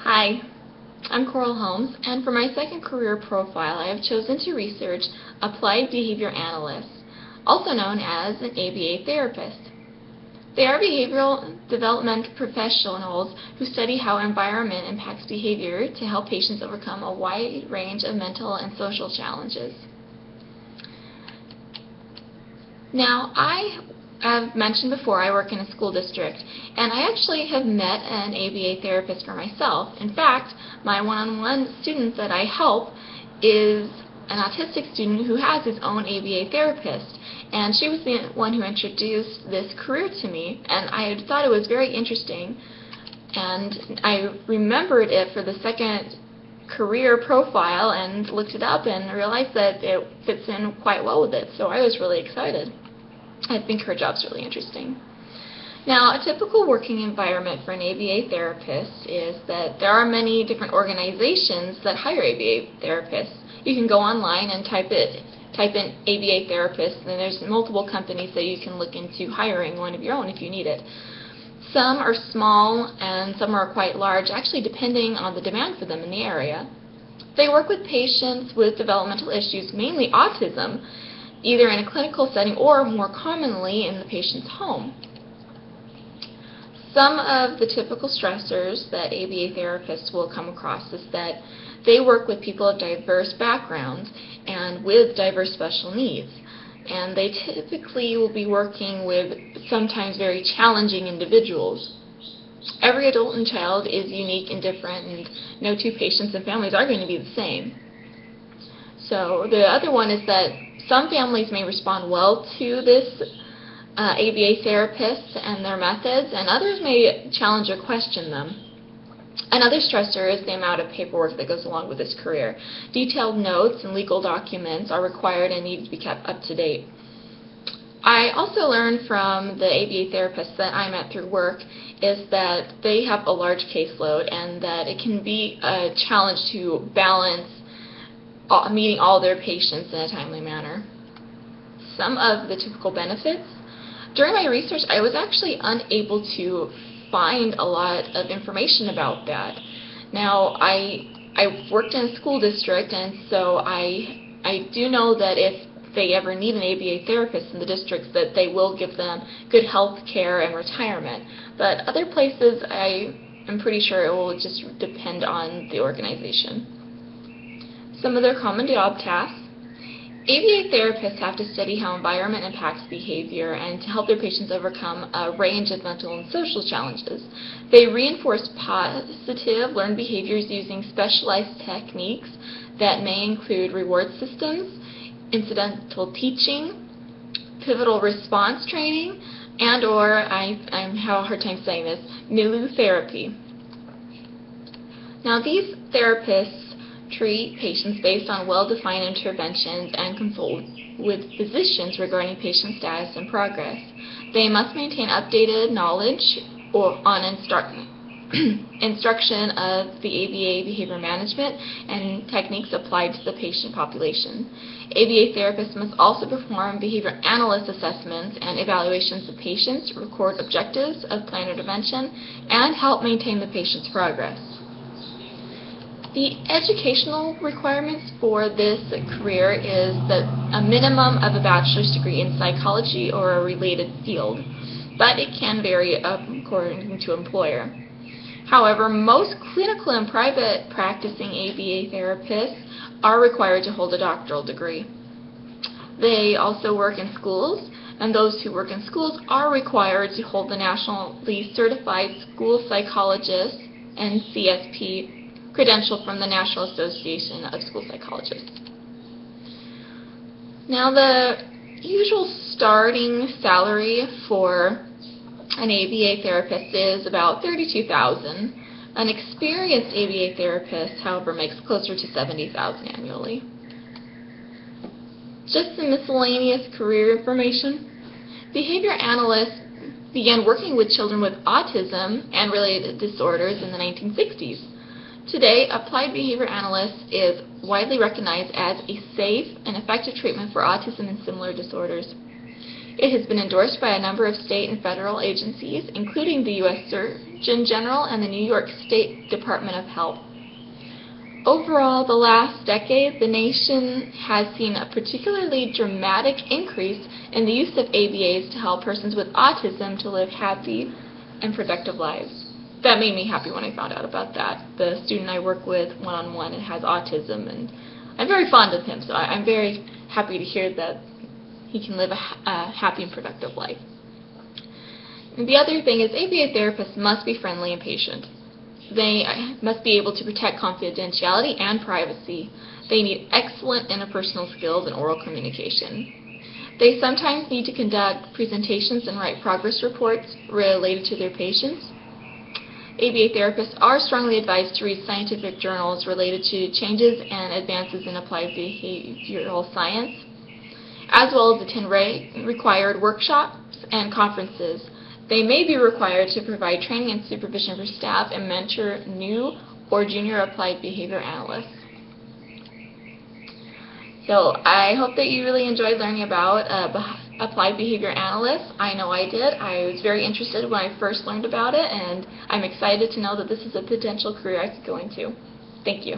Hi, I'm Coral Holmes, and for my second career profile, I have chosen to research applied behavior analysts, also known as an ABA therapist. They are behavioral development professionals who study how environment impacts behavior to help patients overcome a wide range of mental and social challenges. Now, I've mentioned before I work in a school district, and I actually have met an ABA therapist for myself. In fact, my one-on-one student that I help is an autistic student who has his own ABA therapist, and she was the one who introduced this career to me, and I thought it was very interesting, and I remembered it for the second career profile and looked it up and realized that it fits in quite well with it, so I was really excited. I think her job's really interesting. Now, a typical working environment for an ABA therapist is that there are many different organizations that hire ABA therapists. You can go online and type in ABA therapist, and there's multiple companies that you can look into hiring one of your own if you need it. Some are small and some are quite large, actually depending on the demand for them in the area. They work with patients with developmental issues, mainly autism, either in a clinical setting or more commonly in the patient's home. Some of the typical stressors that ABA therapists will come across is that they work with people of diverse backgrounds and with diverse special needs. And they typically will be working with sometimes very challenging individuals. Every adult and child is unique and different, and no two patients and families are going to be the same. So the other one is that some families may respond well to this ABA therapist and their methods, and others may challenge or question them. Another stressor is the amount of paperwork that goes along with this career. Detailed notes and legal documents are required and need to be kept up to date. I also learned from the ABA therapists that I met through work is that they have a large caseload and that it can be a challenge to balance meeting all their patients in a timely manner. Some of the typical benefits. During my research, I was actually unable to find a lot of information about that. Now, I worked in a school district, and so I do know that if they ever need an ABA therapist in the districts, that they will give them good health care and retirement. But other places, I am pretty sure it will just depend on the organization. Some of their common job tasks. ABA therapists have to study how environment impacts behavior and to help their patients overcome a range of mental and social challenges. They reinforce positive learned behaviors using specialized techniques that may include reward systems, incidental teaching, pivotal response training, and/or, I have a hard time saying this, milieu therapy. Now, these therapists treat patients based on well-defined interventions and consult with physicians regarding patient status and progress. They must maintain updated knowledge on instruction of the ABA behavior management and techniques applied to the patient population. ABA therapists must also perform behavior analyst assessments and evaluations of patients, record objectives of planned intervention, and help maintain the patient's progress. The educational requirements for this career is that a minimum of a bachelor's degree in psychology or a related field, but it can vary according to employer. However, most clinical and private practicing ABA therapists are required to hold a doctoral degree. They also work in schools, and those who work in schools are required to hold the nationally certified school psychologist and CSP credential from the National Association of School Psychologists. Now, the usual starting salary for an ABA therapist is about $32,000. An experienced ABA therapist, however, makes closer to $70,000 annually. Just some miscellaneous career information. Behavior analysts began working with children with autism and related disorders in the 1960s. Today, applied behavior analyst is widely recognized as a safe and effective treatment for autism and similar disorders. It has been endorsed by a number of state and federal agencies, including the U.S. Surgeon General and the New York State Department of Health. Overall, the last decade, the nation has seen a particularly dramatic increase in the use of ABAs to help persons with autism to live happy and productive lives. That made me happy when I found out about that. The student I work with one-on-one has autism, and I'm very fond of him, so I'm very happy to hear that he can live a happy and productive life. And the other thing is ABA therapists must be friendly and patient. They must be able to protect confidentiality and privacy. They need excellent interpersonal skills and oral communication. They sometimes need to conduct presentations and write progress reports related to their patients. ABA therapists are strongly advised to read scientific journals related to changes and advances in applied behavioral science, as well as attend required workshops and conferences. They may be required to provide training and supervision for staff and mentor new or junior applied behavior analysts. So I hope that you really enjoyed learning about applied behavior analysts. I know I did. I was very interested when I first learned about it, and I'm excited to know that this is a potential career I could go into. Thank you.